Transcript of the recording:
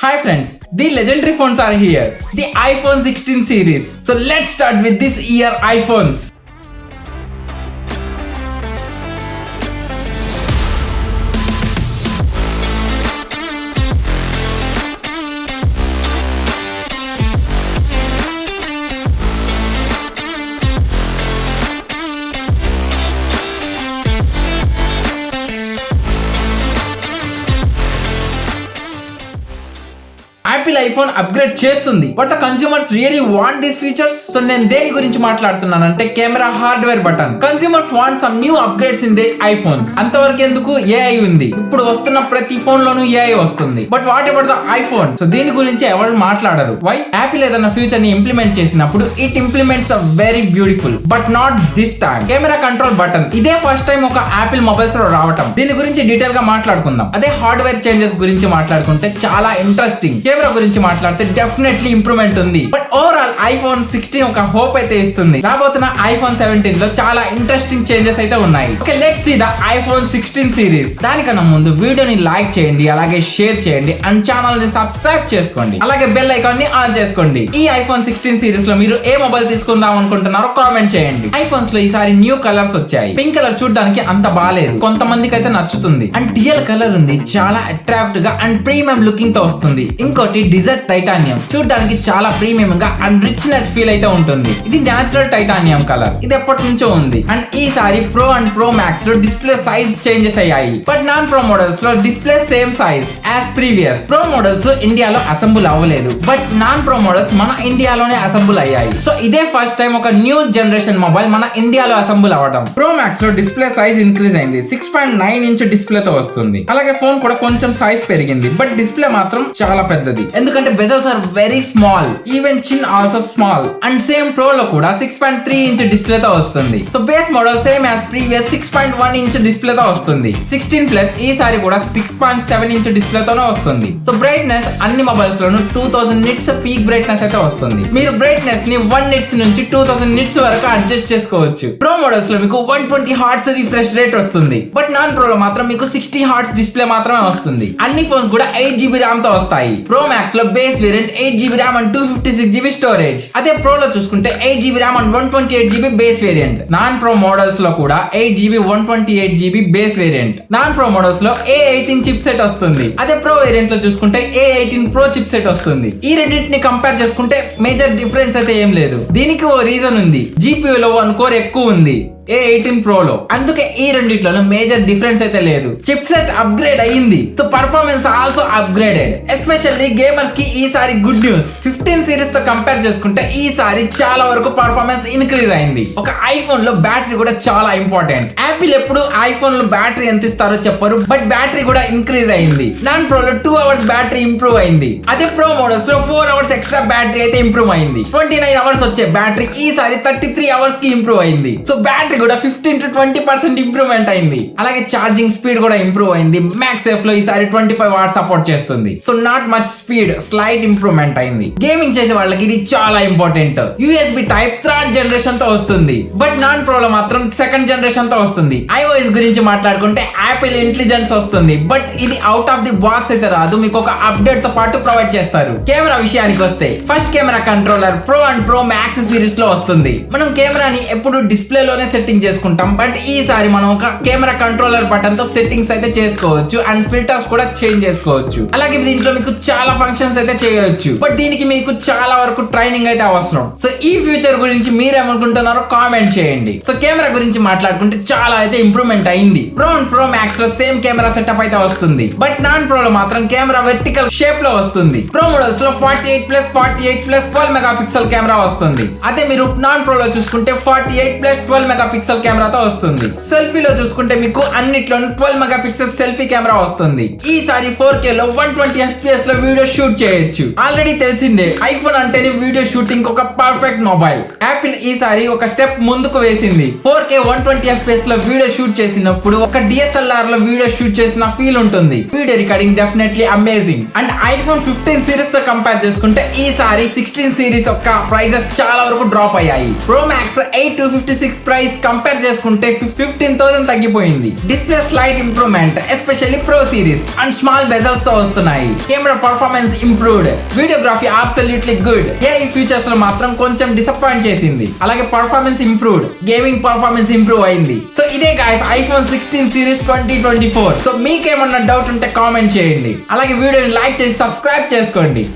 Hi friends, the legendary phones are here, the iPhone 16 series. So let's start with this year iPhones. Apple iPhone upgrade చేస్తుంది but the consumers really want these features. So నేను దేని గురించి మాట్లాడుతున్నానంటే camera hardware button. Consumers want some new upgrades in the iPhones. అంతవరకు ఎందుకు, AI ఉంది. ఇప్పుడు వస్తున్న ప్రతి ఫోన్ లోనూ ఏఐ వస్తుంది. But what about the iPhone? So దీని గురించి ఎవరు మాట్లాడరు. వై? యాపిల్ ఏదైనా ఫ్యూచర్ ని ఇంప్లిమెంట్ చేసినప్పుడు it implements a very beautiful but not this time. Camera control button ఇదే ఫస్ట్ టైం ఒక యాపిల్ మొబైల్స్ లో రావటం. దీని గురించి డీటెయిల్ గా మాట్లాడుకుందాం. అదే హార్డ్వేర్ చేంజెస్ గురించి మాట్లాడుకుంటే చాలా ఇంట్రెస్టింగ్. కెమెరా గురించి మాట్లాడితే డెఫినెట్లీ ఇంప్రూవ్మెంట్ ఉంది. బట్ ఓవరాల్ ఐఫోన్ 16 ఒక హోప్ అయితే ఇస్తుంది. రాబోతున్న ఐఫోన్ 17 లో చాలా ఇంట్రెస్టింగ్ చేంజెస్ అయితే ఉన్నాయి. Okay, let's see the iPhone 16 series. దానికన్నా ముందు వీడియోని లైక్ చేయండి, అలాగే షేర్ చేయండి అండ్ ఛానల్ ని సబ్స్క్రైబ్ చేసుకోండి. అలాగే బెల్ ఐకాన్ ని ఆన్ చేసుకోండి. ఈ ఐఫోన్ 16 సిరీస్ లో మీరు ఏ మొబైల్ తీసుకుందాం అనుకుంటున్నారో కామెంట్ చేయండి. ఐఫోన్స్ లో ఈసారి న్యూ కలర్స్ వచ్చాయి. పింక్ కలర్ చూడడానికి అంత బాలేదు, కొంతమందికి అయితే నచ్చుతుంది. అండ్ టియల్ కలర్ ఉంది, చాలా అట్రాక్టివ్ గా అండ్ ప్రీమియం లుకింగ్ తో వస్తుంది. ఇంకోటి డిజర్ట్ టైటానియం, చూడడానికి చాలా ప్రీమియం గా అండ్ రిచ్నెస్ ఫీల్ అయితే ఉంటుంది. ఇది న్యాచురల్ టైటానియం కలర్, ఇది ఎప్పటి నుంచో ఉంది. అండ్ ఈసారి ప్రో అండ్ ప్రో మ్యాక్స్ లో డిస్ప్లే సైజ్ చేంజెస్ అయ్యాయి. బట్ నాన్ ప్రో మోడల్స్ లో display same size as previous. Pro models ఇండియాలో అసెంబుల్ అవ్వలేదు, బట్ నాన్ ప్రో మోడల్స్ మన ఇండియాలోనే అసెంబుల్ అయ్యాయి. సో ఇదే ఫస్ట్ టైం ఒక న్యూ జనరేషన్ మొబైల్ మన ఇండియాలో అసెంబుల్ అవ్వడం. ప్రో మ్యాక్స్ లో డిస్ప్లే సైజ్ ఇంక్రీజ్ అయింది, 6.9 ఇంచ్ డిస్ప్లే తో వస్తుంది. అలాగే ఫోన్ కూడా కొంచెం సైజ్ పెరిగింది, బట్ డిస్ప్లే మాత్రం చాలా పెద్దది. ఎందుకంటే bezels are very small, even chin also small. And same Pro లో కూడా 6.3 ఇంచ్ డిస్ప్లే తో వస్తుంది. So base model same as previous 6.1 inch display తో వస్తుంది. 16 ప్లస్ ఈసారి కూడా 6.7 ఇంచ్ డిస్ప్లే తోనే వస్తుంది. సో బ్రైట్నెస్ అన్ని మొబైల్స్ లోను 2000 నిట్స్ పీక్ బ్రైట్నెస్ అయితే వస్తుంది. మీరు బ్రైట్నెస్ ని 1 నిట్స్ నుంచి 2000 నిట్స్ వరకు అడ్జస్ట్ చేసుకోవచ్చు. ప్రో మోడల్స్ లో మీకు 120 హర్ట్జ్ రిఫ్రెష్ రేట్ వస్తుంది. బట్ నాన్ ప్రో లో మాత్రం మీకు 60 హర్ట్జ్ డిస్ప్లే మాత్రమే వస్తుంది. అన్ని ఫోన్స్ కూడా 8GB ర్యామ్ తో వస్తాయి. ప్రో మ్యాక్స్ లో base variant 8GB RAM and 256GB storage. అదే ప్రో లో చూసుకుంటే 8GB RAM and 128GB base variant. Non pro models లో కూడా 8GB 128GB base variant. Non pro models లో A18 చిప్ సెట్ వస్తుంది. అదే ప్రో వేరియంట్ లో చూసుకుంటే A18 ప్రో చిప్ సెట్ వస్తుంది. ఈ రెండింటిని కంపేర్ చేసుకుంటే మేజర్ డిఫరెన్స్ అయితే ఏం లేదు. దీనికి ఓ రీజన్ ఉంది. GPU లో 1 కోర్ ఎక్కువ ఉంది A18 Pro లో, అందుకే ఈ రెండిట్లోనూ మేజర్ డిఫరెన్స్ అయితే లేదు. చిప్ సెట్ అప్గ్రేడ్ అయ్యింది, so performance also upgraded. Especially gamers కి ఈసారి గుడ్ న్యూస్. 15 సిరీస్ తో కంపేర్ చేసుకుంటే ఈసారి చాలా వరకు పర్ఫార్మెన్స్ ఇంక్రీజ్ అయింది. ఒక ఐఫోన్ లో బ్యాటరీ కూడా చాలా ఇంపార్టెంట్. యాపిల్ ఎప్పుడు ఐఫోన్ లో బ్యాటరీ ఎంత ఇస్తారో చెప్పరు, బట్ బ్యాటరీ కూడా ఇంక్రీజ్ అయింది. నాన్ ప్రో లో 2 అవర్స్ బ్యాటరీ ఇంప్రూవ్ అయింది. అదే ప్రో మోడల్స్ లో 4 అవర్స్ ఎక్స్ట్రా బ్యాటరీ అయితే ఇంప్రూవ్ అయింది. 29 అవర్స్ వచ్చే బ్యాటరీ ఈసారి 33 అవర్స్ కి ఇంప్రూవ్ అయింది. సో బ్యాటరీ కూడా 15 to 20% ఇంప్రూవ్మెంట్ అయింది. అలాగే ఛార్జింగ్ స్పీడ్ కూడా ఇంప్రూవ్ అయింది. మ్యాక్సేఫ్ లో ఈసారి 25 వాట్స్ సపోర్ట్ చేస్తుంది. So not much speed, slight improvement అయింది. గేమింగ్ చేసే వాళ్ళకి ఇది చాలా important. USB type 3rd generation తో వస్తుంది, బట్ నాన్ ప్రో లో మాత్రం 2nd జనరేషన్ తో వస్తుంది. iOS గురించి మాట్లాడుకుంటే యాపిల్ ఇంటెలిజెన్స్ వస్తుంది, బట్ ఇది అవుట్ ఆఫ్ ది బాక్స్ అయితే రాదు. మీకు ఒక అప్డేట్ తో పాటు ప్రొవైడ్ చేస్తారు. కెమెరా విషయానికి వస్తే first camera controller pro and pro max series లో వస్తుంది. మనం కెమెరాని ఎప్పుడు డిస్ప్లే లోనే సెట్టింగ్ చేసుకుంటాం, బట్ ఈసారి మనం ఒక కెమెరా కంట్రోలర్ బటన్ తో సెట్టింగ్స్ అయితే చేసుకోవచ్చు అండ్ ఫిల్టర్స్ కూడా చేంజ్ చేసుకోవచ్చు. అలాగే దీంట్లో మీకు చాలా ఫంక్షన్స్ అయితే చేయవచ్చు, బట్ దీనికి మీకు చాలా వరకు ట్రైనింగ్ అయితే అవసరం. సో ఈ ఫ్యూచర్ గురించి మీరేమనుకుంటున్నారో కామెంట్ చేయండి. సో కెమెరా గురించి మాట్లాడుకుంటే చాలా అయితే ఇంప్రూవ్మెంట్ అయింది. ప్రో అండ్ ప్రో మ్యాక్స్ లో సేమ్ కెమెరా సెటప్ అయితే వస్తుంది, బట్ నాన్ ప్రో లో మాత్రం కెమెరా వెర్టికల్ షేప్ లో వస్తుంది. ప్రో మోడల్స్ లో 48+48+12 మెగాపిక్సెల్ కెమెరా వస్తుంది. అదే మీరు నాన్ ప్రో లో చూసుకుంటే 48+12 మెగాపిక్సెల్ కెమెరాతో వస్తుంది. సెల్ఫీలో చూసుకుంటే మీకు అన్నిట్లోనూ 12 మెగాపిక్సెల్ సెల్ఫీ కెమెరా వస్తుంది. ఈసారి 4K లో 120 FPS లో వీడియో షూట్ చేయొచ్చు. ఆల్రెడీ తెలిసిందే ఐఫోన్ అంటేనే వీడియో షూటింగ్ ఒక పర్ఫెక్ట్ మొబైల్. యాపిల్ ఈసారి ఒక స్టెప్ ముందుకు వేసింది. 4K 120 FPS లో వీడియో షూట్ చేసినప్పుడు ఒక DSLR లో వీడియో షూట్ చేసిన ఫీల్ ఉంటుంది. Video recording definitely amazing. And iPhone 15 series తో కంపేర్ చేసుకుంటే ఈసారి 16 సిరీస్ యొక్క ప్రైజెస్ చాలా వరకు డ్రాప్ అయ్యాయి. Pro max 8 to 56 price compare చేసుకుంటే 15,000 తగ్గిపోయింది. Display slight improvement especially pro series and small bezels తో వస్తున్నాయి. Camera performance improved, videography absolutely good. ఈ ఫీచర్స్ లో మాత్రం కొంచెం డిసప్పాయింట్ చేసింది. అలాగే performance improved, gaming performance improve అయింది. సో ఇదే గాయ్స్ ఐఫోన్ 16 సిరీస్ 2024. సో మీకేమన్నా డౌట్ ఉంటే కామెంట్ చేయండి. అలాగే వీడియోని లైక్ చేసి సబ్స్క్రైబ్ చేసుకోండి.